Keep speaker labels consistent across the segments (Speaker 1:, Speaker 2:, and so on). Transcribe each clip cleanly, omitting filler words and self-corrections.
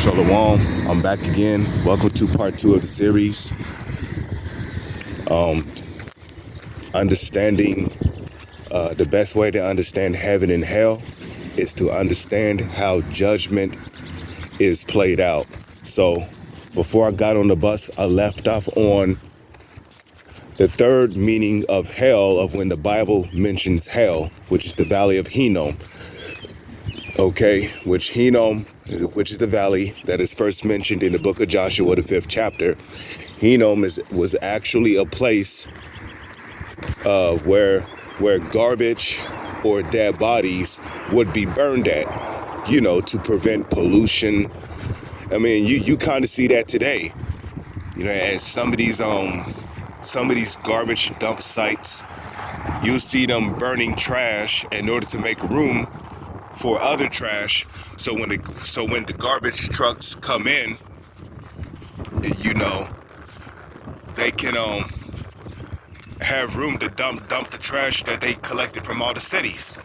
Speaker 1: Shalom, I'm back again. Welcome to part 2 of the series. Understanding the best way to understand heaven and hell is to understand how judgment is played out. So before I got on the bus, I left off on the third meaning of hell, of when the Bible mentions hell, which is the valley of Hinnom. Okay, which is the valley that is first mentioned in the book of Joshua, the 5th chapter. Hinnom was actually a place where garbage or dead bodies would be burned at, to prevent pollution. I mean, you kind of see that today, at some of these garbage dump sites. You'll see them burning trash in order to make room for other trash. So when the garbage trucks come in, they can have room to dump the trash that they collected from all the cities.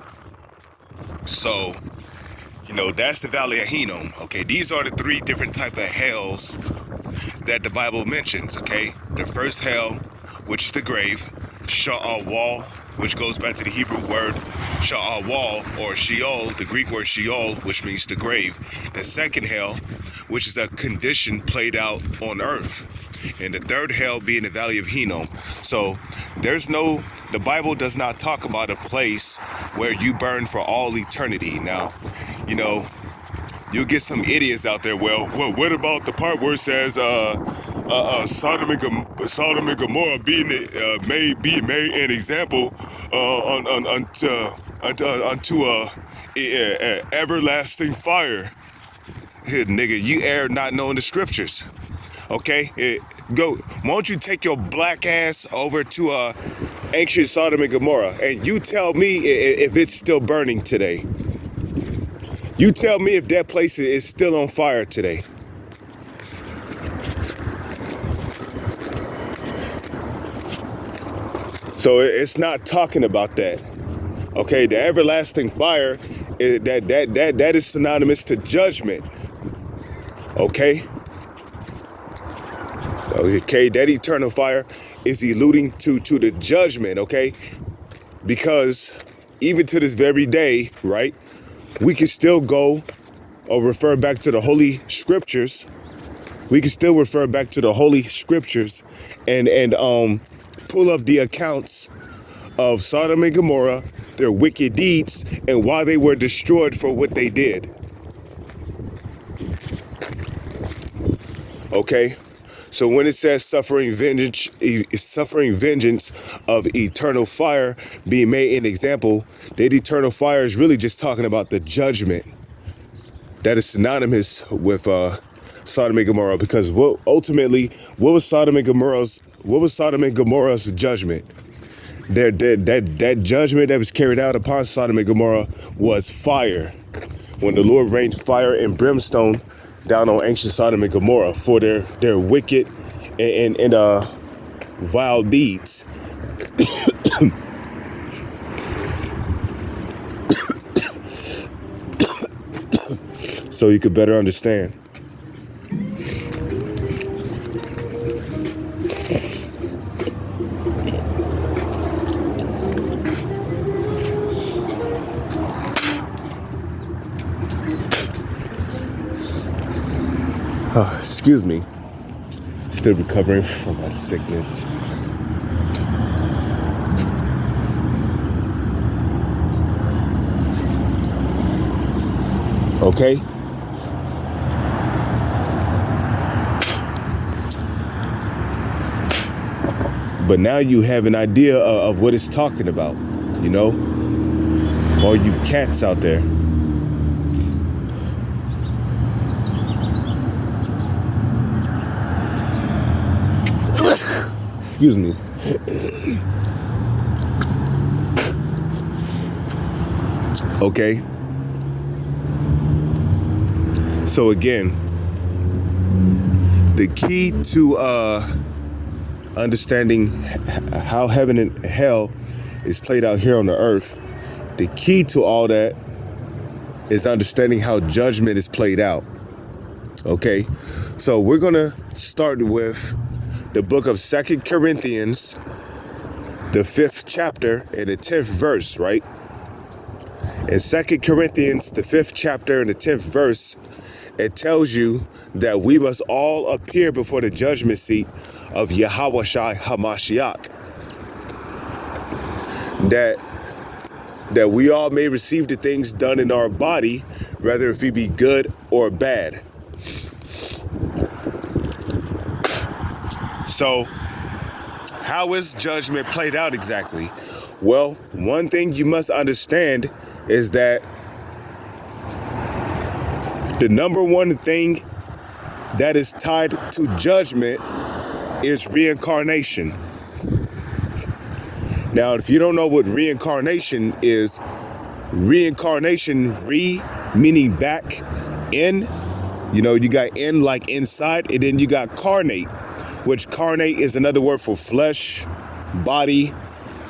Speaker 1: So, that's the Valley of Hinnom. Okay, these are the three different type of hells that the Bible mentions. Okay, the first hell, which is the grave, Sha'awal, which goes back to the Hebrew word Sha'awal, or Sheol, the Greek word Sheol, which means the grave. The second hell, which is a condition played out on earth. And the third hell being the Valley of Hinnom. So the Bible does not talk about a place where you burn for all eternity. Now, you'll get some idiots out there. Well, what about the part where it says Sodom and Gomorrah being made an example unto everlasting fire? Here, nigga, you err not knowing the scriptures. Okay, why don't you take your black ass over to ancient Sodom and Gomorrah, and you tell me if it's still burning today. You tell me if that place is still on fire today. So it's not talking about that. Okay, the everlasting fire, that is synonymous to judgment. Okay, that eternal fire is alluding to the judgment. Okay, because even to this very day, right, we can still go or refer back to the Holy Scriptures. We can still refer back to the Holy Scriptures and pull up the accounts of Sodom and Gomorrah, their wicked deeds, and why they were destroyed for what they did. Okay, so when it says suffering vengeance of eternal fire being made an example, that eternal fire is really just talking about the judgment that is synonymous with Sodom and Gomorrah. Because what was Sodom and Gomorrah's judgment? That judgment that was carried out upon Sodom and Gomorrah was fire. When the Lord rained fire and brimstone down on ancient Sodom and Gomorrah for their wicked and vile deeds. So you could better understand. Excuse me. Still recovering from my sickness. Okay. But now you have an idea of what it's talking about, all you cats out there. Excuse me. Okay. So again, the key to understanding how heaven and hell is played out here on the earth, the key to all that is understanding how judgment is played out. Okay, so we're gonna start with the book of 2 Corinthians, the 5th chapter and the 10th verse, right? In 2 Corinthians, the 5th chapter and the 10th verse, it tells you that we must all appear before the judgment seat of Yahweh Shai HaMashiach. That we all may receive the things done in our body, whether if it be good or bad. So, how is judgment played out exactly? Well, one thing you must understand is that the number one thing that is tied to judgment is reincarnation. Now, if you don't know what reincarnation is, reincarnation, meaning back, in, you got in like inside, and then you got carnate, which carnate is another word for flesh, body.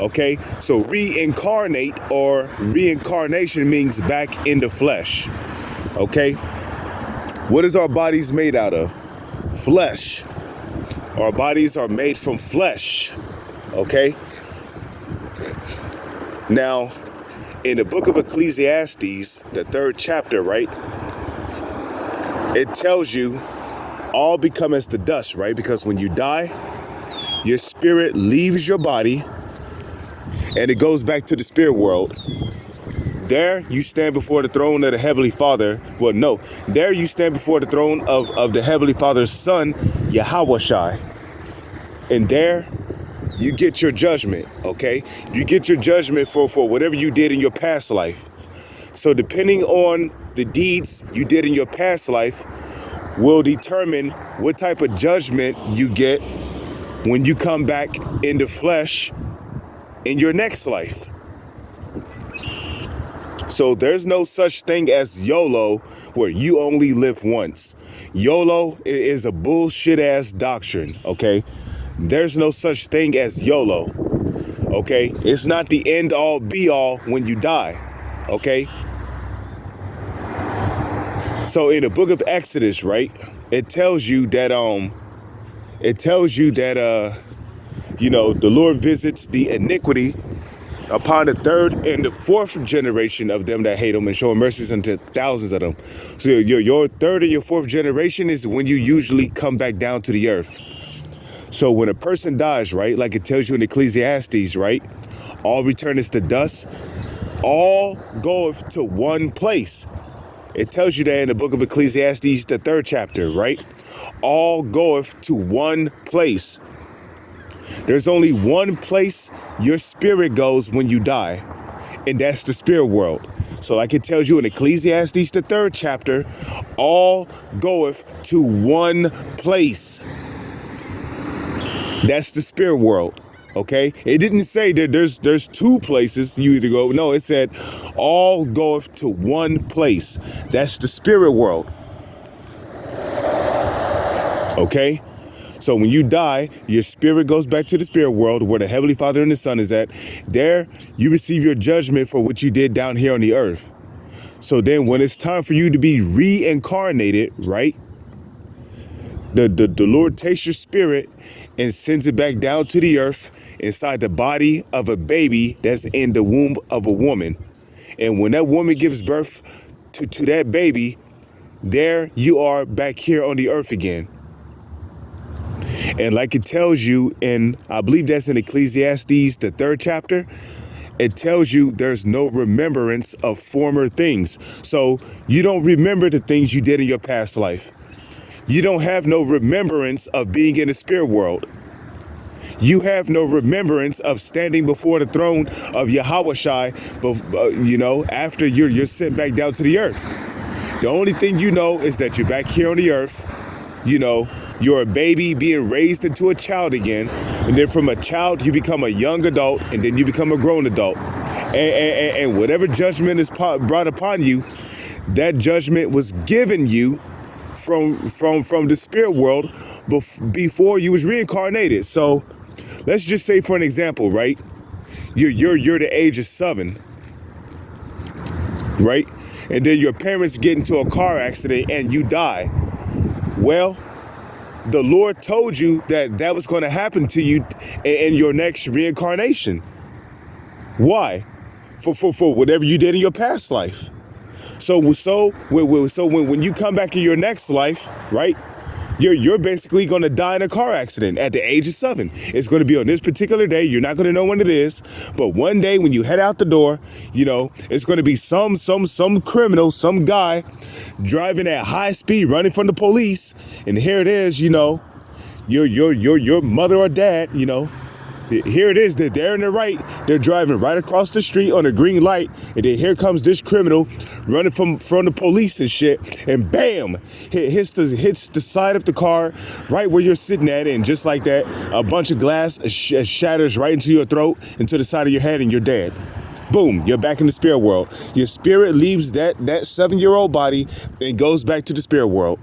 Speaker 1: Okay, so reincarnate or reincarnation means back in the flesh. Okay, what is our bodies made out of? Flesh. Our bodies are made from flesh. Okay. Now, in the book of Ecclesiastes, the 3rd chapter, right? It tells you all become as the dust, right? Because when you die, your spirit leaves your body and it goes back to the spirit world. There you stand before the throne of the Heavenly Father. Well, no, there you stand before the throne of the Heavenly Father's Son, Yahweh Shai. And there you get your judgment, okay? You get your judgment for whatever you did in your past life. So depending on the deeds you did in your past life will determine what type of judgment you get when you come back in the flesh in your next life. So there's no such thing as YOLO, where you only live once. YOLO is a bullshit ass doctrine, okay? There's no such thing as YOLO, okay? It's not the end all be all when you die, okay? So in the book of Exodus, right, it tells you that the Lord visits the iniquity upon the 3rd and the 4th generation of them that hate him, and showing mercies unto thousands of them. So your 3rd and your 4th generation is when you usually come back down to the earth. So when a person dies, right, like it tells you in Ecclesiastes, right, all returneth to dust, all goeth to one place. It tells you that in the book of Ecclesiastes, the 3rd chapter, right? All goeth to one place. There's only one place your spirit goes when you die, and that's the spirit world. So like it tells you in Ecclesiastes, the 3rd chapter, all goeth to one place. That's the spirit world, okay? It didn't say that there's 2 places you either go. No, it said all goeth to one place. That's the spirit world, okay? So when you die, your spirit goes back to the spirit world where the Heavenly Father and the Son is at. There, you receive your judgment for what you did down here on the earth. So then when it's time for you to be reincarnated, right? The Lord takes your spirit and sends it back down to the earth inside the body of a baby that's in the womb of a woman. And when that woman gives birth to that baby, there you are back here on the earth again. And like it tells you in, I believe that's in Ecclesiastes, the 3rd chapter, it tells you there's no remembrance of former things. So you don't remember the things you did in your past life. You don't have no remembrance of being in the spirit world. You have no remembrance of standing before the throne of Yahweh Shai, after you're sent back down to the earth. The only thing you know is that you're back here on the earth. You're a baby being raised into a child again. And then from a child, you become a young adult, and then you become a grown adult. And whatever judgment is brought upon you, that judgment was given you from the spirit world before you was reincarnated. So let's just say, for an example, right? You're the age of 7, right? And then your parents get into a car accident and you die. Well, the Lord told you that that was going to happen to you in your next reincarnation. Why? For whatever you did in your past life. When you come back in your next life, right? You're basically going to die in a car accident at the age of 7. It's going to be on this particular day. You're not going to know when it is, but one day when you head out the door, it's going to be some criminal, some guy driving at high speed, running from the police, and here it is, your mother or dad, here it is, that they're in the right, they're driving right across the street on a green light, and then here comes this criminal running from the police and shit, and bam, hits the side of the car right where you're sitting at, and just like that, a bunch of glass shatters right into your throat, into the side of your head, and you're dead. Boom, you're back in the spirit world. Your spirit leaves that 7-year-old body and goes back to the spirit world.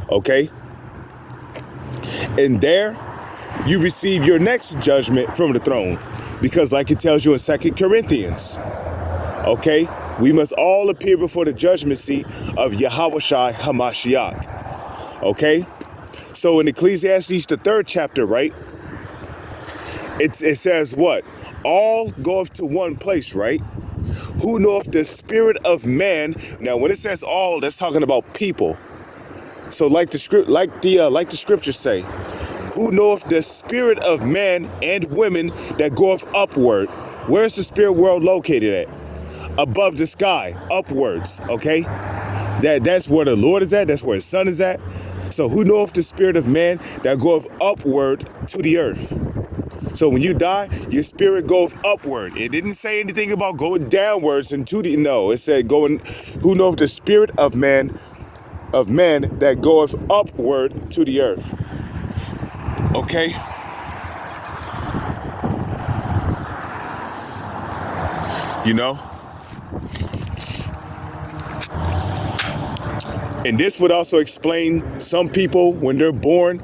Speaker 1: Okay? And there, you receive your next judgment from the throne. Because like it tells you in 2 Corinthians, okay, we must all appear before the judgment seat of Yahawashi Hamashiach. Okay? So in Ecclesiastes, the 3rd chapter, right? It says what? All goeth to one place, right? Who knoweth the spirit of man? Now, when it says all, that's talking about people. So like the scriptures say, who knoweth the spirit of man and women that goeth upward? Where's the spirit world located at? Above the sky, upwards, okay? That's where the Lord is at, that's where his son is at. So who knoweth the spirit of man that goeth upward to the earth? So when you die, your spirit goeth upward. It didn't say anything about going downwards no, it said who knoweth the spirit of man that goeth upward to the earth. Okay? And this would also explain some people when they're born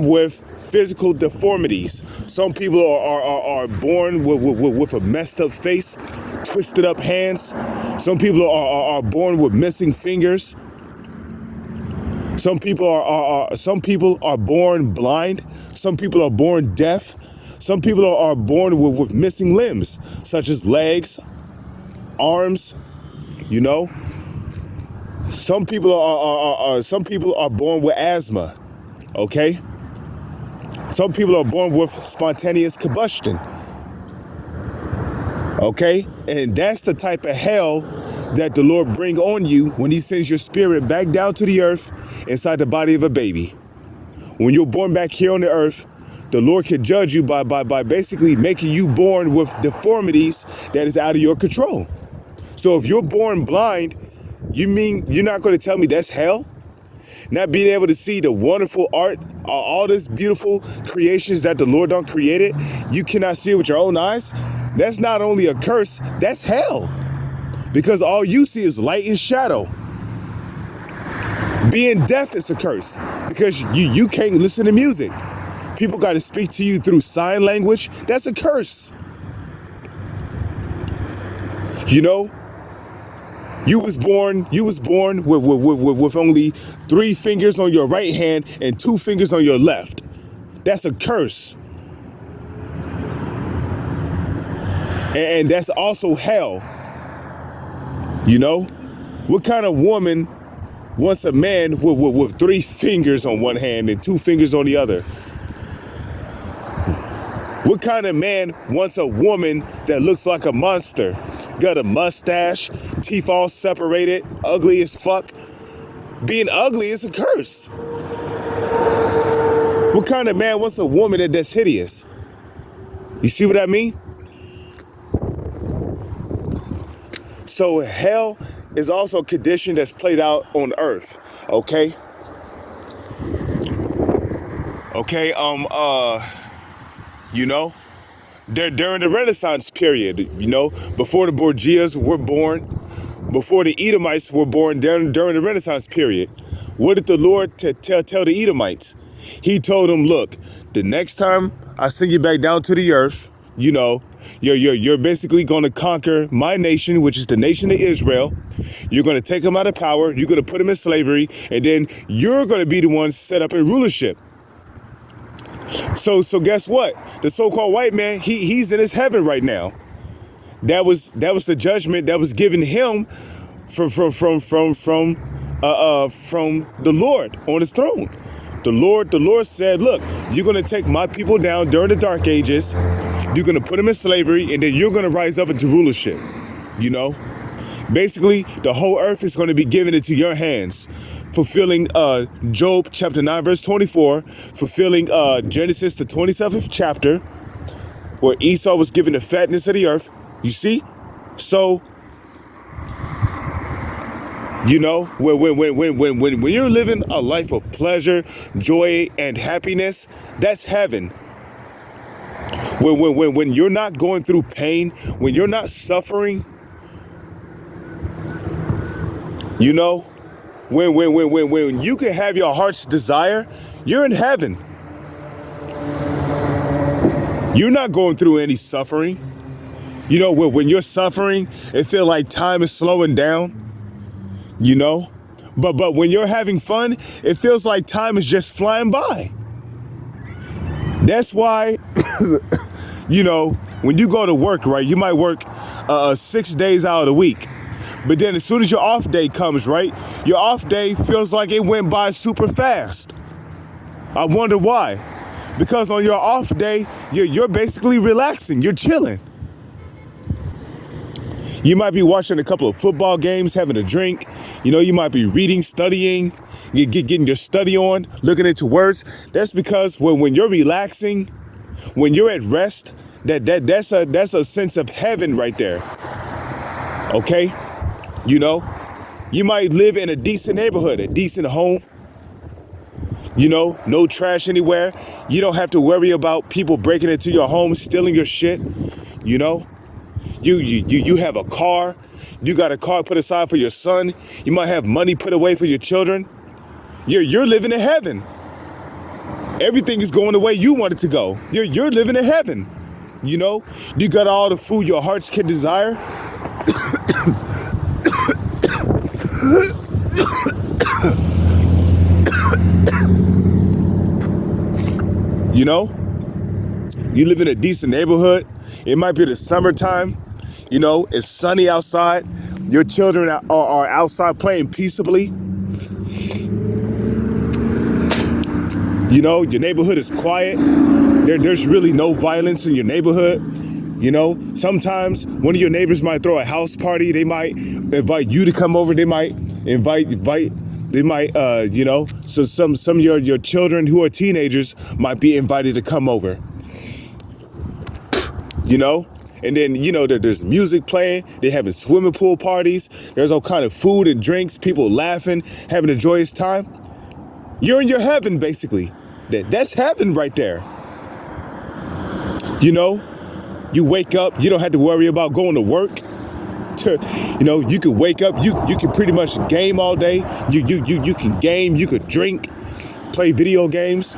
Speaker 1: with physical deformities. Some people are born with a messed up face, twisted up hands. Some people are born with missing fingers. Some people are born blind. Some people are born deaf. Some people are born with missing limbs, such as legs, arms. Some people are born with asthma. Okay. Some people are born with spontaneous combustion. Okay, and that's the type of hell that the Lord bring on you when he sends your spirit back down to the earth inside the body of a baby. When you're born back here on the earth, the Lord can judge you by basically making you born with deformities that is out of your control. So if you're born blind, you mean you're not going to tell me that's hell? Not being able to see the wonderful art, all this beautiful creations that the Lord done created, you cannot see it with your own eyes? That's not only a curse, that's hell. Because all you see is light and shadow. Being deaf is a curse because you can't listen to music. People got to speak to you through sign language. That's a curse. You was born with only 3 fingers on your right hand and 2 fingers on your left. That's a curse. And that's also hell. What kind of woman wants a man with 3 fingers on one hand and 2 fingers on the other? What kind of man wants a woman that looks like a monster? Got a mustache, teeth all separated, ugly as fuck. Being ugly is a curse. What kind of man wants a woman that's hideous? You see what I mean? So hell is also a condition that's played out on earth, okay? Okay, during the Renaissance period, before the Borgias were born, before the Edomites were born, during the Renaissance period, what did the Lord tell the Edomites? He told them, look, the next time I send you back down to the earth, You know, you're basically going to conquer my nation, which is the nation of Israel. You're going to take them out of power. You're going to put them in slavery, and then you're going to be the ones set up in rulership. So guess what? The so-called white man, he's in his heaven right now. That was the judgment that was given him from the Lord on his throne. The Lord said, look, you're going to take my people down during the dark ages. You're going to put them in slavery, and then you're going to rise up into rulership. You know, basically, the whole earth is going to be given into your hands, fulfilling Job chapter 9, verse 24, fulfilling Genesis, the 27th chapter, where Esau was given the fatness of the earth. You see? So, you know, when you're living a life of pleasure, joy, and happiness, that's heaven. When you're not going through pain, when you're not suffering, you know, when you can have your heart's desire, you're in heaven. You're not going through any suffering. You know, when you're suffering, it feels like time is slowing down. You know, but when you're having fun, it feels like time is just flying by. That's why, you know, when you go to work, right, you might work 6 days out of the week. But then as soon as your off day comes, right, your off day feels like it went by super fast. I wonder why. Because on your off day, you're basically relaxing. You're chilling. You might be watching a couple of football games, having a drink. You know, you might be reading, studying, getting your study on, looking into words. That's because when you're relaxing, when you're at rest, that's a sense of heaven right there. Okay? You know, you might live in a decent neighborhood, a decent home. You know, no trash anywhere. You don't have to worry about people breaking into your home, stealing your shit. You know? You have a car. You got a car put aside for your son. You might have money put away for your children. You're living in heaven. Everything is going the way you want it to go. You're living in heaven. You know, you got all the food your hearts can desire. You know, you live in a decent neighborhood. It might be the summertime. You know, it's sunny outside. Your children are outside playing peaceably. You know, your neighborhood is quiet. There's really no violence in your neighborhood. You know, sometimes one of your neighbors might throw a house party. They might invite you to come over. They might you know, so some of your children who are teenagers might be invited to come over. You know? And then, you know, there's music playing. They're having swimming pool parties. There's all kind of food and drinks, people laughing, having a joyous time. You're in your heaven, basically. That's heaven right there. You know, you wake up, you don't have to worry about going to work. You know, you could wake up, you can pretty much game all day. You can game, you could drink, play video games.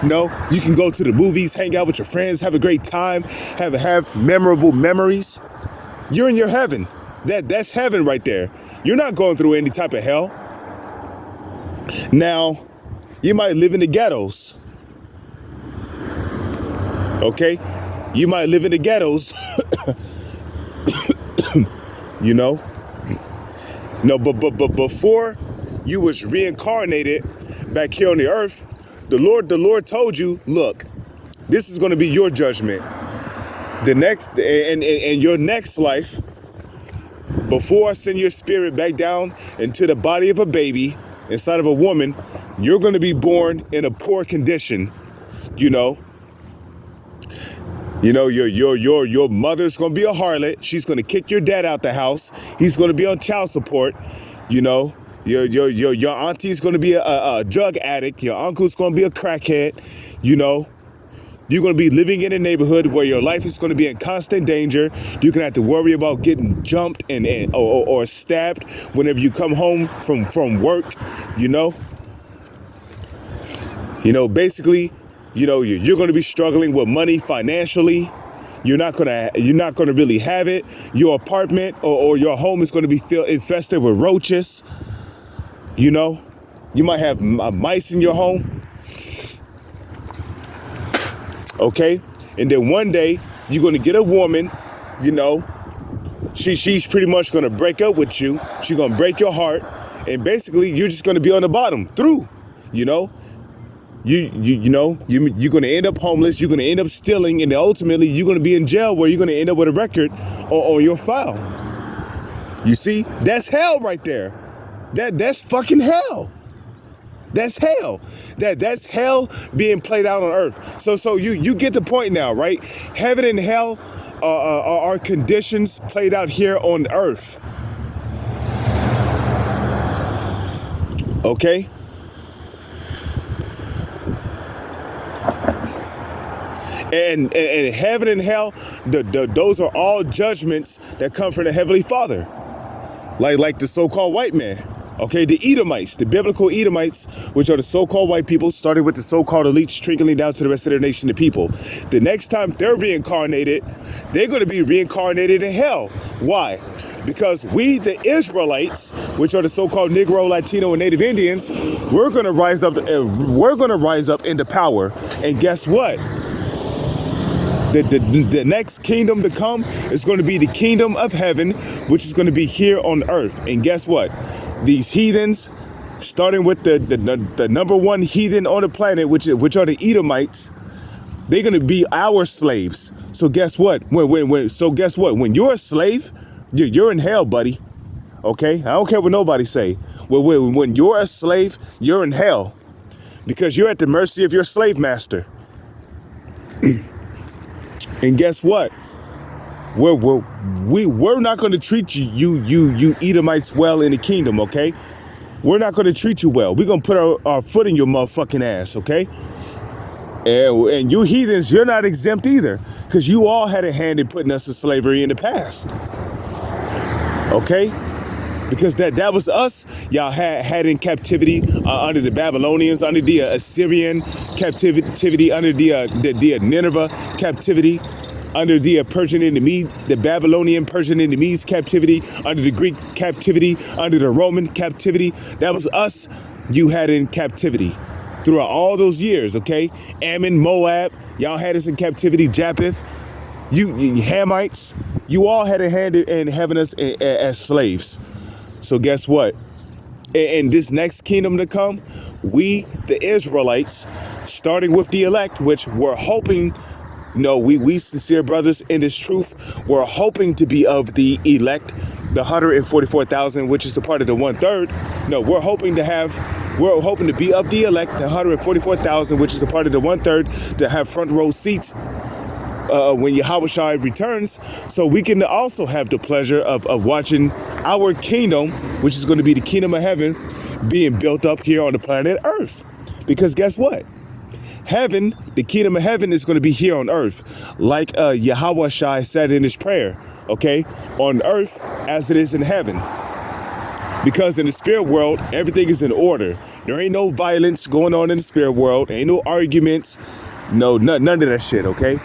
Speaker 1: You know, you can go to the movies, hang out with your friends, have a great time, have memorable memories. You're in your heaven. That's heaven right there. You're not going through any type of hell. Now, you might live in the ghettos. Okay? You might live in the ghettos. You know? No, but before you was reincarnated back here on the earth, the Lord told you, look, this is going to be your judgment. The next and your next life, before I send your spirit back down into the body of a baby inside of a woman, you're going to be born in a poor condition. You know, your mother's going to be a harlot. She's going to kick your dad out the house. He's going to be on child support. You know, your auntie's going to be a drug addict. Your uncle's going to be a crackhead. You know, you're going to be living in a neighborhood where your life is going to be in constant danger. You're going to have to worry about getting jumped or stabbed whenever you come home from work. You know, basically, you know, you're going to be struggling with money financially. You're not gonna really have it. Your apartment or your home is gonna be infested with roaches. You know, you might have mice in your home. Okay, and then one day you're gonna get a woman. You know, she's pretty much gonna break up with you. She's gonna break your heart, and basically you're just gonna be on the bottom through. You know, you're gonna end up homeless. You're gonna end up stealing, and then ultimately you're gonna be in jail where you're gonna end up with a record on your file. You see, that's hell right there. That's fucking hell. That's hell. That's hell being played out on earth. So you get the point now, right? Heaven and hell are conditions played out here on earth. Okay? And heaven and hell, those are all judgments that come from the Heavenly Father. Like the so-called white man. Okay, the Edomites, the biblical Edomites, which are the so-called white people, started with the so-called elites, trickling down to the rest of their nation, the people. The next time they're reincarnated, they're going to be reincarnated in hell. Why? Because we, the Israelites, which are the so-called Negro, Latino, and Native Indians, we're going to rise up. We're going to rise up into power. And guess what? The next kingdom to come is going to be the kingdom of heaven, which is going to be here on earth. And guess what? These heathens, starting with the number one heathen on the planet, which are the Edomites, they're going to be our slaves. So guess what? When you're a slave, you're in hell, buddy. Okay? I don't care what nobody say. When you're a slave, you're in hell because you're at the mercy of your slave master. And guess what? We're not going to treat you Edomites well in the kingdom, okay? We're not going to treat you well. We're going to put our foot in your motherfucking ass, okay? And you heathens, you're not exempt either, because you all had a hand in putting us in slavery in the past, okay? Because that was us. Y'all had in captivity under the Babylonians, under the Assyrian captivity, under the Nineveh captivity, under the Persian and the Mede, the Babylonian, Persian and the Medes captivity, under the Greek captivity, under the Roman captivity. That was us you had in captivity throughout all those years, okay? Ammon, Moab, y'all had us in captivity. Japheth, you Hamites, you all had a hand in having us as slaves. So guess what? In this next kingdom to come, we, the Israelites, starting with the elect, which we're hoping, we sincere brothers in this truth, we're hoping to be of the elect, the 144,000, which is the part of the 1/3. No, we're hoping to be of the elect, the 144,000, which is the part of the 1/3, to have front row seats when Yahushua returns, so we can also have the pleasure of watching our kingdom, which is going to be the kingdom of heaven, being built up here on the planet Earth. Because guess what? Heaven, the kingdom of heaven, is going to be here on earth, like Yahushua said in his prayer, okay? On earth as it is in heaven. Because in the spirit world, everything is in order. There ain't no violence going on in the spirit world. Ain't no arguments. No, none of that shit, okay?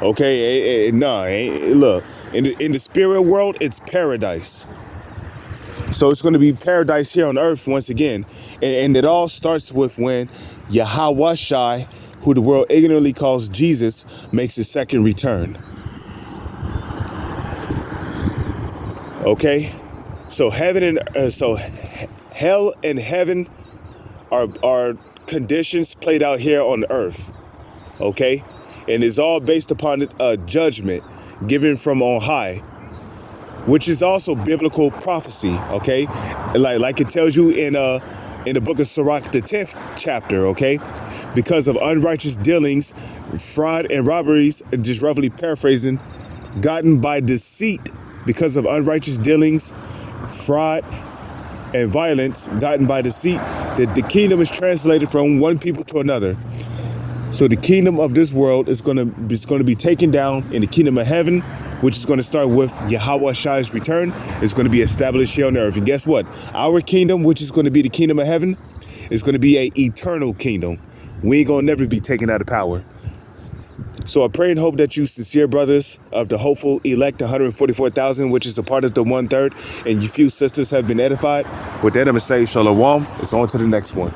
Speaker 1: Okay, look, in the spirit world, it's paradise. So it's going to be paradise here on earth once again. And it all starts with when Yahushua, who the world ignorantly calls Jesus, makes his second return. Okay? So hell and heaven are conditions played out here on earth. Okay? And it's all based upon a judgment given from on high, which is also biblical prophecy, okay? Like it tells you in the book of Sirach, the 10th chapter, okay? Because of unrighteous dealings, fraud and robberies, just roughly paraphrasing, gotten by deceit, because of unrighteous dealings, fraud, and violence gotten by deceit, that the kingdom is translated from one people to another. So the kingdom of this world is going to be taken down in the kingdom of heaven, which is going to start with Yahushua's return. It's going to be established here on earth. And guess what? Our kingdom, which is going to be the kingdom of heaven, is going to be an eternal kingdom. We ain't going to never be taken out of power. So I pray and hope that you sincere brothers of the hopeful elect 144,000, which is a part of the 1/3, and you few sisters have been edified. With that, I'm going to say shalom. It's on to the next one.